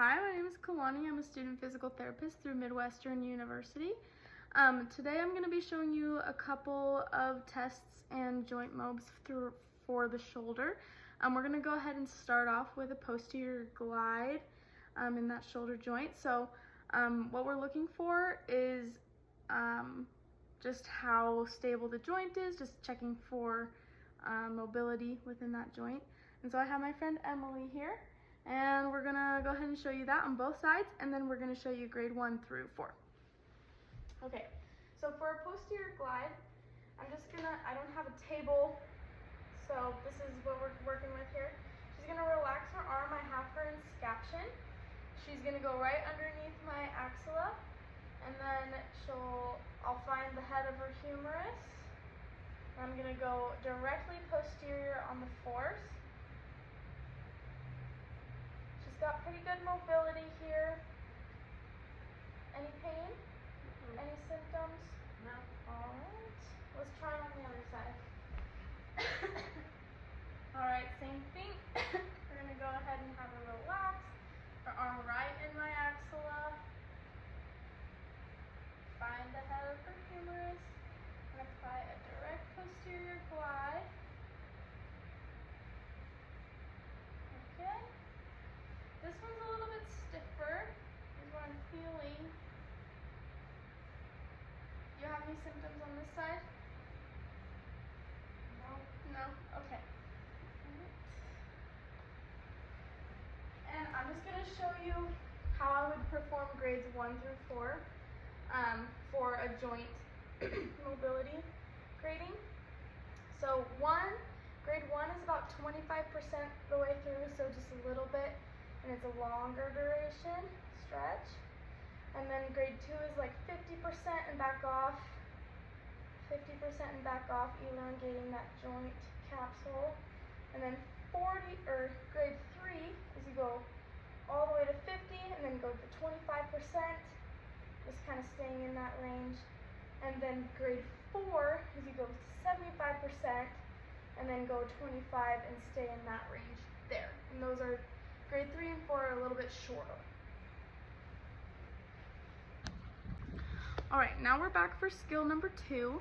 Hi, my name is Kalani. I'm a student physical therapist through Midwestern University. Today I'm going to be showing you a couple of tests and joint mobs for the shoulder. We're going to go ahead and start off with a posterior glide in that shoulder joint. So what we're looking for is just how stable the joint is, just checking for mobility within that joint. And so I have my friend Emily here, and we're gonna go ahead and show you that on both sides, and then we're gonna show you grade 1 through 4. Okay, so for a posterior glide, I don't have a table, so this is what we're working with here. She's gonna relax her arm. I have her in scaption. She's gonna go right underneath my axilla, and then I'll find the head of her humerus. I'm gonna go directly posterior on the force. She's got pretty good mobility here. Any pain? Mm-hmm. Any symptoms? No. All right. Let's try on the other side. All right, same thing. We're gonna go ahead and have her relax. Her arm right in my axilla. Find the head of her humerus and apply a direct posterior glide. Okay. This one's a little bit stiffer, is what I'm feeling. Do you have any symptoms on this side? No? No? Okay. And I'm just going to show you how I would perform grades 1 through 4 for a joint mobility grading. So grade 1 is about 25% the way through, so just a little bit. And it's a longer duration stretch. And then grade 2 is like 50% and back off, 50% and back off, elongating that joint capsule. And then grade 3 is you go all the way to 50 and then go to 25%, just kind of staying in that range. And then grade 4 is you go to 75% and then go 25 and stay in that range there. And those are grade 3 and 4 are a little bit shorter. All right, now we're back for skill number 2.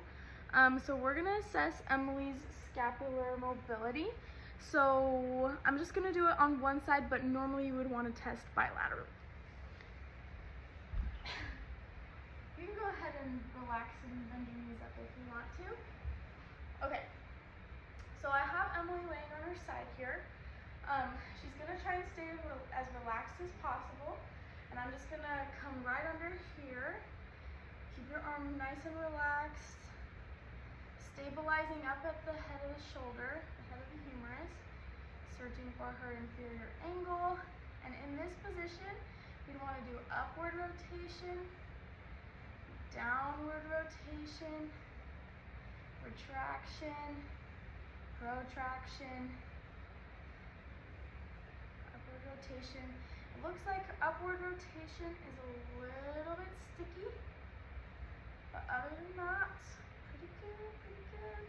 So we're gonna assess Emily's scapular mobility. So I'm just gonna do it on one side, but normally you would want to test bilaterally. You can go ahead and relax and bend your knees up if you want to. Okay, so I have Emily laying on her side here. She's gonna try and stay as relaxed as possible, and I'm just gonna come right under here. Keep your arm nice and relaxed, stabilizing up at the head of the shoulder, the head of the humerus, searching for her inferior angle. And in this position, you'd want to do upward rotation, downward rotation, retraction, protraction, upward rotation. It looks like upward rotation is a little bit sticky, but other than that, pretty good, pretty good.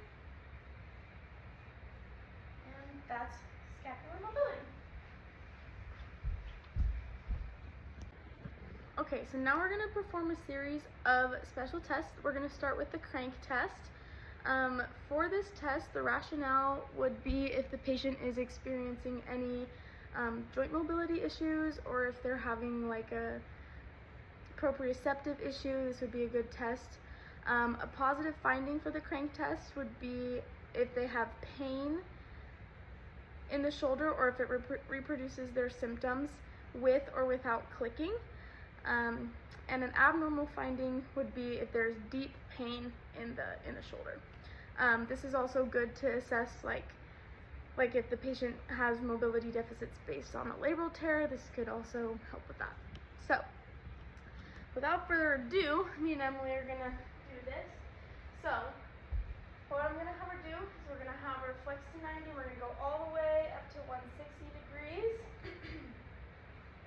And that's scapular mobility. Okay, so now we're going to perform a series of special tests. We're going to start with the crank test. For this test, the rationale would be if the patient is experiencing any joint mobility issues, or if they're having like a proprioceptive issue, this would be a good test. A positive finding for the crank test would be if they have pain in the shoulder, or if it reproduces their symptoms with or without clicking. And an abnormal finding would be if there's deep pain in the shoulder. This is also good to assess like if the patient has mobility deficits based on a labral tear. This could also help with that. So without further ado, me and Emily are gonna do this. So what I'm gonna have her do is we're gonna have her flex to 90. We're gonna go all the way up to 160 degrees.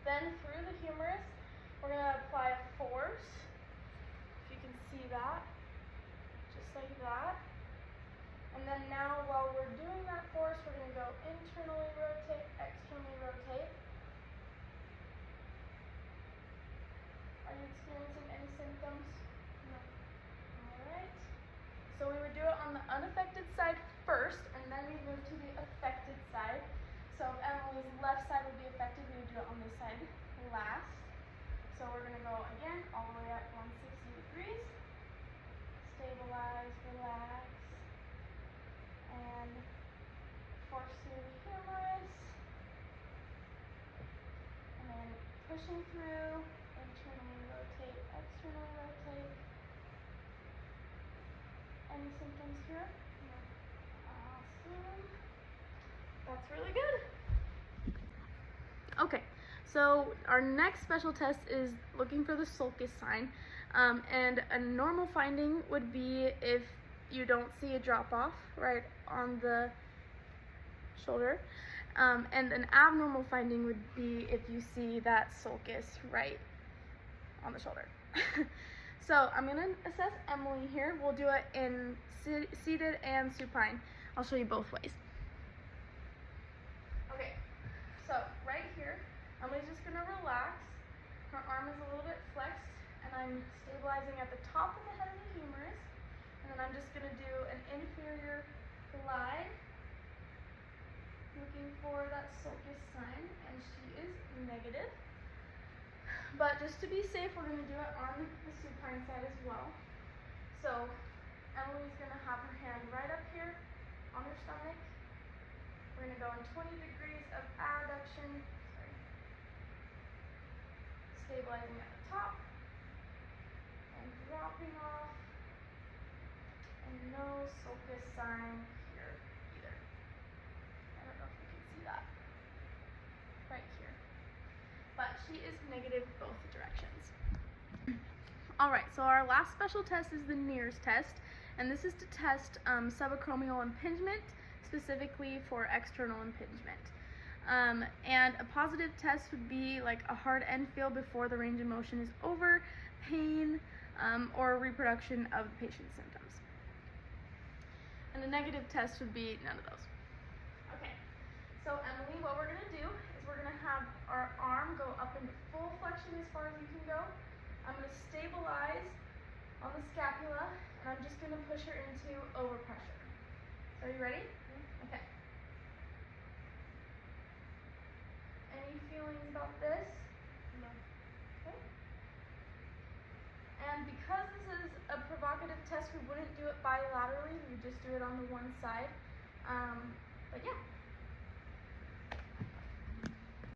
Then through the humerus, we're gonna apply a force. If you can see that, just like that. And then now while we're doing that force, we're gonna go internally rotate, externally rotate. side first, and then we move to the affected side. So if Emily's left side would be affected, we would do it on this side last. So we're going to go again all the way up 160 degrees. Stabilize, relax, and force through the humerus. And then pushing through, internally rotate, externally rotate. Any symptoms here? No. Awesome. That's really good. Okay, so our next special test is looking for the sulcus sign. And a normal finding would be if you don't see a drop off right on the shoulder. And an abnormal finding would be if you see that sulcus right on the shoulder. So I'm going to assess Emily here. We'll do it in seated and supine. I'll show you both ways. Okay, so right here, Emily's just going to relax. Her arm is a little bit flexed, and I'm stabilizing at the top of the head of the humerus. And then I'm just going to do an inferior glide, looking for that sulcus sign, and she is negative. But just to be safe, we're going to do it on the supine side as well. So Emily's going to have her hand right up here on her stomach. We're going to go in 20 degrees of adduction, stabilizing at the top, and dropping off, and no sulcus sign here either. I don't know if you can see that right here. But she is negative both directions. Alright, so our last special test is the NIRS test, and this is to test subacromial impingement, specifically for external impingement. And a positive test would be like a hard end feel before the range of motion is over, pain, or reproduction of the patient's symptoms. And a negative test would be none of those. Okay, so Emily, what we're going to do is we're going to have our arm go up into full flexion as far as you can go. I'm going to stabilize on the scapula, and I'm just going to push her into overpressure. So are you ready? Okay. Any feelings about this? No. Okay. And because this is a provocative test, we wouldn't do it bilaterally. We would just do it on the one side. But yeah.